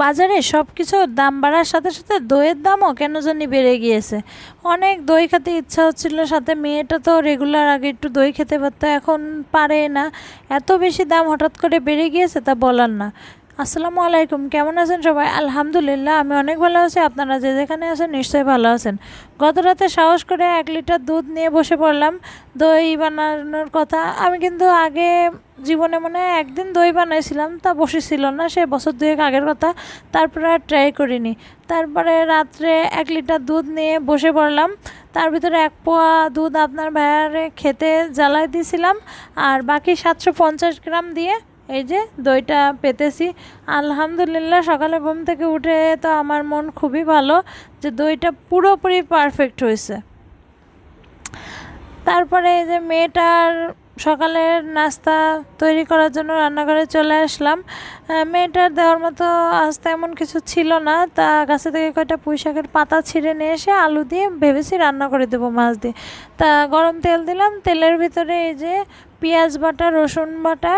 বাজারে সব কিছুর দাম বাড়ার সাথে সাথে দইয়ের দামও কেন জানি বেড়ে গিয়েছে। অনেক দই খেতে ইচ্ছা হচ্ছিল, সাথে মেয়েটা তো রেগুলার আগে একটু দই খেতে পারতো, এখন পারে না। এত বেশি দাম হঠাৎ করে বেড়ে গিয়েছে তা বলার না। আসসালামু আলাইকুম, কেমন আছেন সবাই? আলহামদুলিল্লাহ আমি অনেক ভালো আছি। আপনারা যে যেখানে আছেন নিশ্চয়ই ভালো আছেন। গত রাতে সাহস করে 1 লিটার দুধ নিয়ে বসে পড়লাম দই বানানোর কথা। আমি কিন্তু আগে জীবনে মনে হয় একদিন দই বানাইছিলাম, তা বসেছিল না, সে বছর দুয়েক আগের কথা। তারপরে আর ট্রাই করিনি। তারপরে রাত্রে 1 লিটার দুধ নিয়ে বসে পড়লাম। তার ভিতরে 1 পোয়া দুধ আপনার ভাইয়ারে খেতে জ্বালাই দিয়েছিলাম, আর বাকি 750 গ্রাম দিয়ে এই যে দইটা পেতেছি। আলহামদুলিল্লাহ সকালে ঘুম থেকে উঠে তো আমার মন খুবই ভালো যে দইটা পুরোপুরি পারফেক্ট হয়েছে। তারপরে এই যে মেয়েটার সকালের নাস্তা তৈরি করার জন্য রান্নাঘরে চলে আসলাম। মেয়েটার দেওয়ার মতো আজ তেমন কিছু ছিল না, তা গাছে থেকে কয়টা পুঁই শাকের পাতা ছিঁড়ে নিয়ে এসে আলু দিয়ে ভেবেছি রান্না করে দেবো মাছ দিয়ে। তা গরম তেল দিলাম, তেলের ভিতরে এই যে পেঁয়াজ বাটা, রসুন বাটা,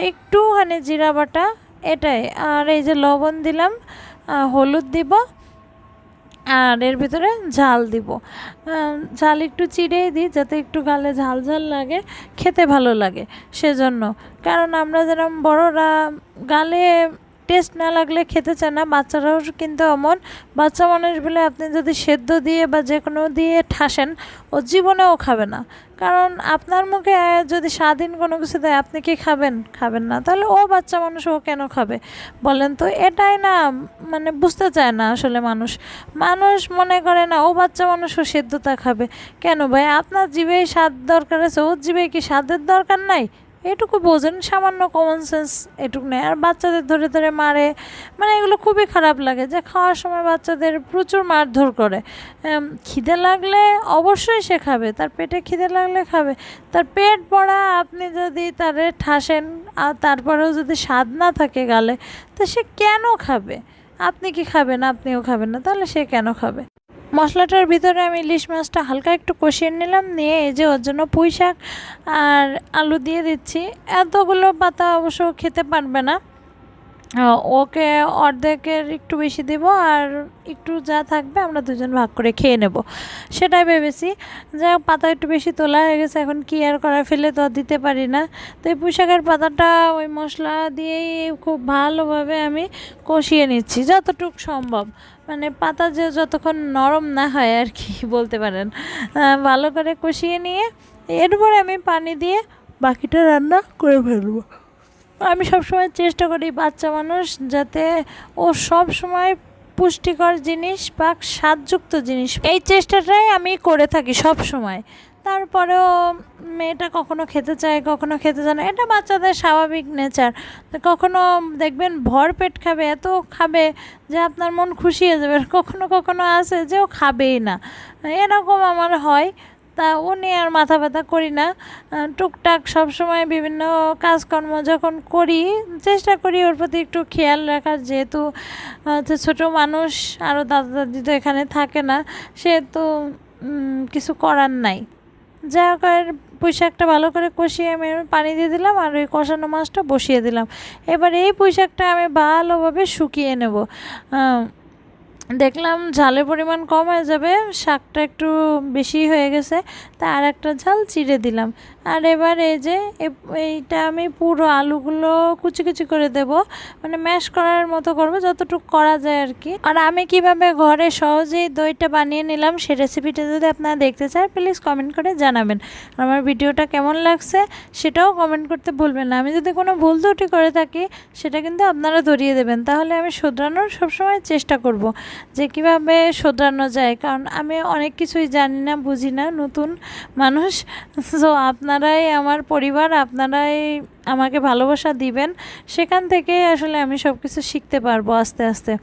একটুখানি জিরা বাটা, এটাই, আর এই যে লবণ দিলাম, হলুদ দিব, আর এর ভিতরে ঝাল দিব। ঝাল একটু চিড়েই দিই যাতে একটু গালে ঝাল ঝাল লাগে, খেতে ভালো লাগে সেজন্য। কারণ আমরা যেরকম বড়রা গালে টেস্ট না লাগলে খেতে চায় না, বাচ্চারাও কিন্তু এমন। বাচ্চা মানুষ বলে আপনি যদি সেদ্ধ দিয়ে বা যে কোনো দিয়ে ঠাসেন, ও জীবনেও খাবে না। কারণ আপনার মুখে যদি স্বাধীন কোনো কিছু দেয়, আপনি কি খাবেন? খাবেন না। তাহলে ও বাচ্চা মানুষ, ও কেন খাবে বলেন তো? এটাই না, মানে বুঝতে চায় না আসলে মানুষ। মানুষ মনে করে না ও বাচ্চা মানুষ, ও সেদ্ধতা খাবে। কেন ভাই? আপনার জিভেই স্বাদ দরকার আছে, ওর জিভে কি স্বাদের দরকার নাই? এটুকু বোঝেন, সামান্য কমন সেন্স এটুকু নেই। আর বাচ্চাদের ধরে ধরে মারে, মানে এগুলো খুবই খারাপ লাগে যে খাওয়ার সময় বাচ্চাদের প্রচুর মারধর করে। খিদে লাগলে অবশ্যই সে খাবে, তার পেটে খিদে লাগলে খাবে। তার পেট ভরা আপনি যদি তারে ঠাসেন আর তারপরেও যদি স্বাদ না থাকে গালে, তো সে কেন খাবে? আপনি কি খাবেন? আপনিও খাবেন না, তাহলে সে কেন খাবে? মশলাটার ভিতরে আমি ইলিশ মাছটা হালকা একটু কষিয়ে নিলাম, নিয়ে এই যে ওর জন্য পুঁই শাক আর আলু দিয়ে দিচ্ছি। এতগুলো পাতা অবশ্য খেতে পারবে না, ওকে অর্ধেকের একটু বেশি দেব, আর একটু যা থাকবে আমরা দুজন ভাগ করে খেয়ে নেব, সেটাই ভেবেছি। যাই হোক, পাতা একটু বেশি তোলা হয়ে গেছে, এখন কি আর করা, ফেলে তো আর দিতে পারি না। তো এই পুঁই শাকের পাতাটা ওই মশলা দিয়েই খুব ভালোভাবে আমি কষিয়ে নিচ্ছি যতটুকু সম্ভব। মানে পাতা যে যতক্ষণ নরম না হয় আর কি বলতে পারেন, ভালো করে কষিয়ে নিয়ে এরপরে আমি পানি দিয়ে বাকিটা রান্না করে ফেলবো। আমি সবসময় চেষ্টা করি বাচ্চা মানুষ যাতে ও সব সময় পুষ্টিকর জিনিস বা স্বাদযুক্ত জিনিস, এই চেষ্টাটাই আমি করে থাকি সব সময়। তারপরেও মেয়েটা কখনো খেতে চায়, কখনো খেতে চায় না, এটা বাচ্চাদের স্বাভাবিক নেচার। কখনো দেখবেন ভর পেট খাবে, এত খাবে যে আপনার মন খুশি হয়ে যাবে। কখনো কখনো আছে যে ও খাবেই না, এরকম আমার হয়। তা ও নিয়ে আর মাথা ব্যথা করি না। টুকটাক সবসময় বিভিন্ন কাজকর্ম যখন করি, চেষ্টা করি ওর প্রতি একটু খেয়াল রাখার, যেহেতু ছোটো মানুষ, আরও দাদা দাদি তো এখানে থাকে না, সেহেতু কিছু করার নাই। যা হোক, পুঁই শাকটা ভালো করে কষিয়ে আমি পানি দিয়ে দিলাম, আর ওই কষানো মাছটা বসিয়ে দিলাম। এবার এই পুঁই শাকটা আমি ভালোভাবে শুকিয়ে নেব। দেখলাম ঝালের পরিমাণ কম হয়ে যাবে, শাকটা একটু বেশি হয়ে গেছে, তা আর একটা ঝাল চিড়ে দিলাম। আর এবার এই যে এইটা আমি পুরো আলুগুলো কুচি কুচি করে দেব, মানে ম্যাশ করার মতো করবো যতটুকু করা যায় আর কি। আর আমি কিভাবে ঘরে সহজেই দইটা বানিয়ে নিলাম সেই রেসিপিটা যদি আপনারা দেখতে চান, প্লিজ কমেন্ট করে জানাবেন। আমার ভিডিওটা কেমন লাগছে সেটাও কমেন্ট করতে ভুলবেন না। আমি যদি কোনো ভুল ত্রুটি করে থাকি সেটা কিন্তু আপনারা ধরিয়ে দেবেন, তাহলে আমি শোধরানোর সবসময় চেষ্টা করব যে কীভাবে শোধরানো যায়। কারণ আমি অনেক কিছুই জানি না, বুঝি না, নতুন মানুষ। সো আপনারাই আমার পরিবার, আপনারাই আমাকে ভালোবাসা দিবেন, সেখান থেকে আসলে আমি সব কিছু শিখতে পারবো আস্তে আস্তে।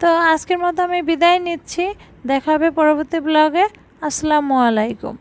তো আজকের মতো আমি বিদায় নিচ্ছি, দেখা হবে পরবর্তী ব্লগে। আসসালামু আলাইকুম।